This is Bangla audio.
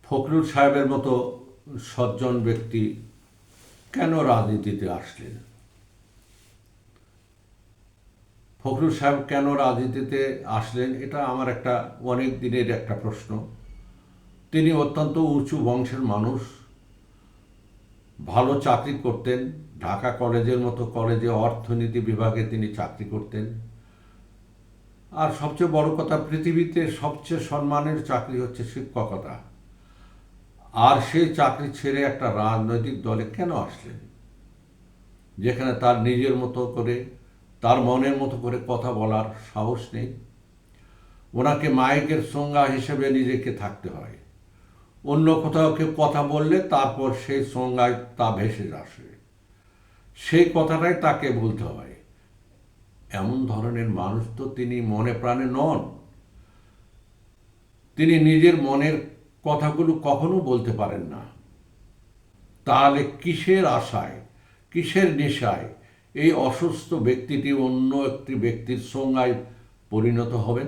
ফখরুল সাহেবের মতো সজ্জন ব্যক্তি কেন রাজনীতিতে আসলেন? ফখরুল সাহেব কেন রাজনীতিতে আসলেন, এটা আমার একটা অনেক দিনের একটা প্রশ্ন। তিনি অত্যন্ত উঁচু বংশের মানুষ, ভালো চাকরি করতেন। ঢাকা কলেজের মতো কলেজে অর্থনীতি বিভাগে তিনি চাকরি করতেন। আর সবচেয়ে বড় কথা, পৃথিবীতে সবচেয়ে সম্মানের চাকরি হচ্ছে শিক্ষকতা। আর সেই চাকরি ছেড়ে একটা রাজনৈতিক দলে কেন আসলেন, যেখানে তার নিজের মতো করে, তার মনের মতো করে কথা বলার সাহস নেই? ওনাকে মাইকের সংজ্ঞা হিসেবে নিজেকে থাকতে হয়। অন্য কোথাও কেউ কথা বললে তারপর সেই সংজ্ঞায় তা ভেসে আসে, সেই কথাটাই তাকে বলতে হয়। এমন ধরনের মানুষ তো তিনি মনে প্রাণে নন। তিনি নিজের মনের কথাগুলো কখনো বলতে পারেন না। তাহলে কিসের আশায়, কিসের নেশায় এই অসুস্থ ব্যক্তিটি অন্য একটি ব্যক্তির সংজ্ঞায় পরিণত হবেন?